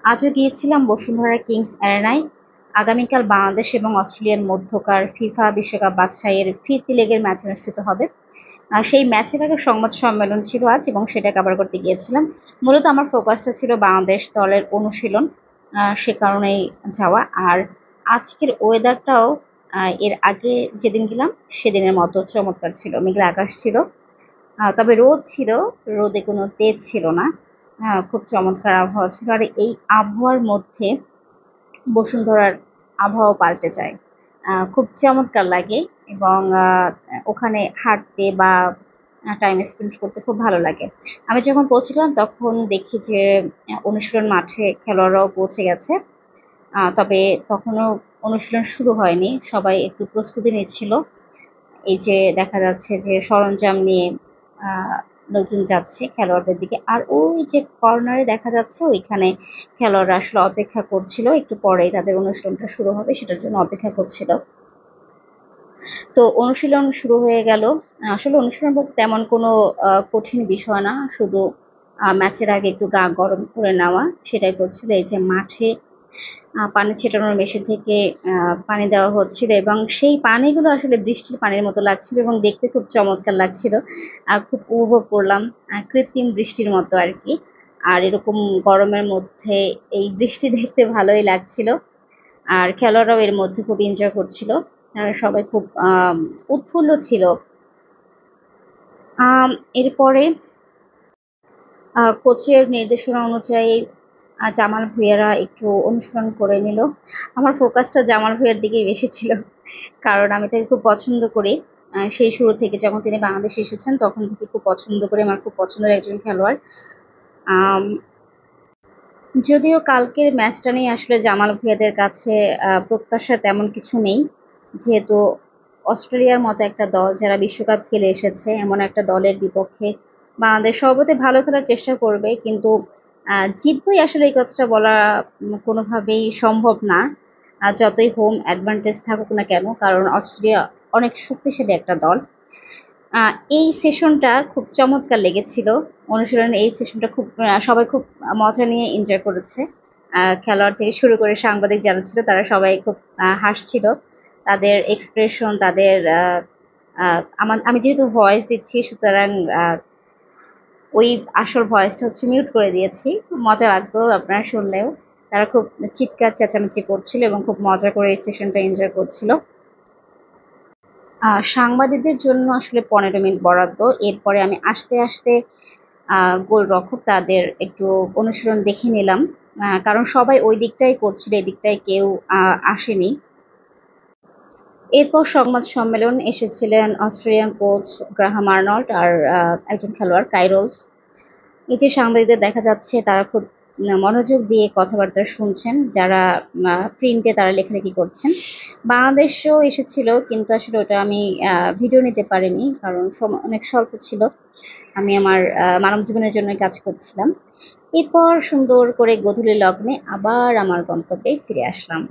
আজও গিয়েছিলাম বসুন্ধরা কিংস অ্যারেনায়। আগামীকাল বাংলাদেশ এবং অস্ট্রেলিয়ার মধ্যকার ফিফা বিশ্বকাপ বাছাইয়ের ফিরতি লেগের ম্যাচ অনুষ্ঠিত হবে। সেই ম্যাচের আগে সংবাদ সম্মেলন ছিল আজ এবং সেটা কভার করতে গিয়েছিলাম। মূলত আমার ফোকাসটা ছিল বাংলাদেশ দলের অনুশীলন, সে কারণেই যাওয়া। আর আজকের ওয়েদারটাও এর আগে যেদিন গেলাম সেদিনের মতো চমৎকার ছিল। মেঘলা আকাশ ছিল, তবে রোদ ছিল, রোদে কোনো তেজ ছিল না। খুব চমৎকার আবহাওয়া ছিল। আর এই আবহাওয়ার মধ্যে বসুন্ধরার আবহাওয়া পাল্টে যায়। খুব চমৎকার লাগে এবং ওখানে হাঁটতে বা টাইম স্পেন্ড করতে খুব ভালো লাগে। আমি যখন পৌঁছলাম তখন দেখি যে অনুশীলন মাঠে খেলোয়াড়রাও পৌঁছে গেছে। তবে তখনও অনুশীলন শুরু হয়নি, সবাই একটু প্রস্তুতি নিচ্ছিল। এই যে দেখা যাচ্ছে যে সরঞ্জাম নিয়ে আহ, লোকজন যাচ্ছে খেলোয়াড়দের দিকে। আর ওই যে কর্নারে দেখা যাচ্ছে ওইখানে খেলোয়াড়রা আসলে অপেক্ষা করছিল, একটু পরেই তাদের অনুশীলনটা শুরু হবে সেটার জন্য অপেক্ষা করছিল। তো অনুশীলন শুরু হয়ে গেল। আসলে অনুশীলন বলতে তেমন কোনো কঠিন বিষয় না, শুধু ম্যাচের আগে একটু গা গরম করে নেওয়া সেটাই করছিল। এই যে মাঠে পানি ছেটানোর মেশিন থেকে পানি দেওয়া হচ্ছিল এবং সেই পানিগুলো আসলে বৃষ্টির পানির মতো লাগছিল এবং দেখতে খুব চমৎকার লাগছিল। খুব উপভোগ করলাম, কৃত্রিম বৃষ্টির মতো আর কি। আর এরকম গরমের মধ্যে এই বৃষ্টি দেখতে ভালোই লাগছিল। আর খেলোয়াড়রাও এর মধ্যে খুব এনজয় করছিল। সবাই খুব উৎফুল্ল ছিল। আম, এরপরে কোচের নির্দেশনা অনুযায়ী জামাল ভুঁইয়ারা একটু অনুশীলন করে নিল। আমার ফোকাসটা জামাল ভুঁইয়ার দিকেই বেশি ছিল, কারণ আমি তাকে খুব পছন্দ করি। সেই শুরু থেকে যখন তিনি বাংলাদেশে এসেছেন তখন থেকে খুব পছন্দ করি, আমার খুব পছন্দের একজন খেলোয়াড়। আম, যদিও কালকের ম্যাচটা নিয়ে আসলে জামাল ভুঁইয়াদের কাছে প্রত্যাশা তেমন কিছু নেই, যেহেতু অস্ট্রেলিয়ার মতো একটা দল যারা বিশ্বকাপ খেলে এসেছে এমন একটা দলের বিপক্ষে বাংলাদেশ সর্বদাই ভালো খেলার চেষ্টা করবে, কিন্তু জিতবই আসলে এই কথাটা বলা কোনোভাবেই সম্ভব না। যতই হোম অ্যাডভান্টেজ থাকুক না কেন, কারণ অস্ট্রেলিয়া অনেক শক্তিশালী একটা দল। এই সেশনটা খুব চমৎকার লেগেছিল। অনুশীলনের এই সেশনটা খুব সবাই খুব মজা নিয়ে এনজয় করেছে। খেলোয়াড় থেকে শুরু করে সাংবাদিক যারা ছিল তারা সবাই খুব হাসছিল। তাদের এক্সপ্রেশন, তাদের আমি যেহেতু ভয়েস দিচ্ছি সুতরাং ওই আসল ভয়েসটা হচ্ছে মিউট করে দিয়েছি। মজা লাগতো আপনারা শুনলেও। তারা খুব চিৎকার চেঁচামেচি করছিল এবং খুব মজা করে এই সেশনটা এনজয় করছিল। সাংবাদিকদের জন্য আসলে 15 মিনিট বরাদ্দ। এরপরে আমি আস্তে আস্তে গোলরক্ষক তাদের একটু অনুশীলন দেখে নিলাম, কারণ সবাই ওই দিকটাই করছিল, এই দিকটায় কেউ আসেনি। এরপর সংবাদ সম্মেলন এসেছিলেন অস্ট্রেলিয়ান কোচ গ্রাহাম আর্নল্ড আর একজন খেলোয়াড় কাইরোলস। এই যে সাংবাদিকদের দেখা যাচ্ছে তারা খুব মনোযোগ দিয়ে কথাবার্তা শুনছেন, যারা প্রিন্টে তারা লেখালেখি করছেন। বাংলাদেশও এসেছিল, কিন্তু আসলে ওটা আমি ভিডিও নিতে পারিনি কারণ সময় অনেক স্বল্প ছিল। আমি আমার মানব জীবনের জন্য কাজ করছিলাম। এরপর সুন্দর করে গোধূলি লগ্নে আবার আমার গন্তব্যে ফিরে আসলাম।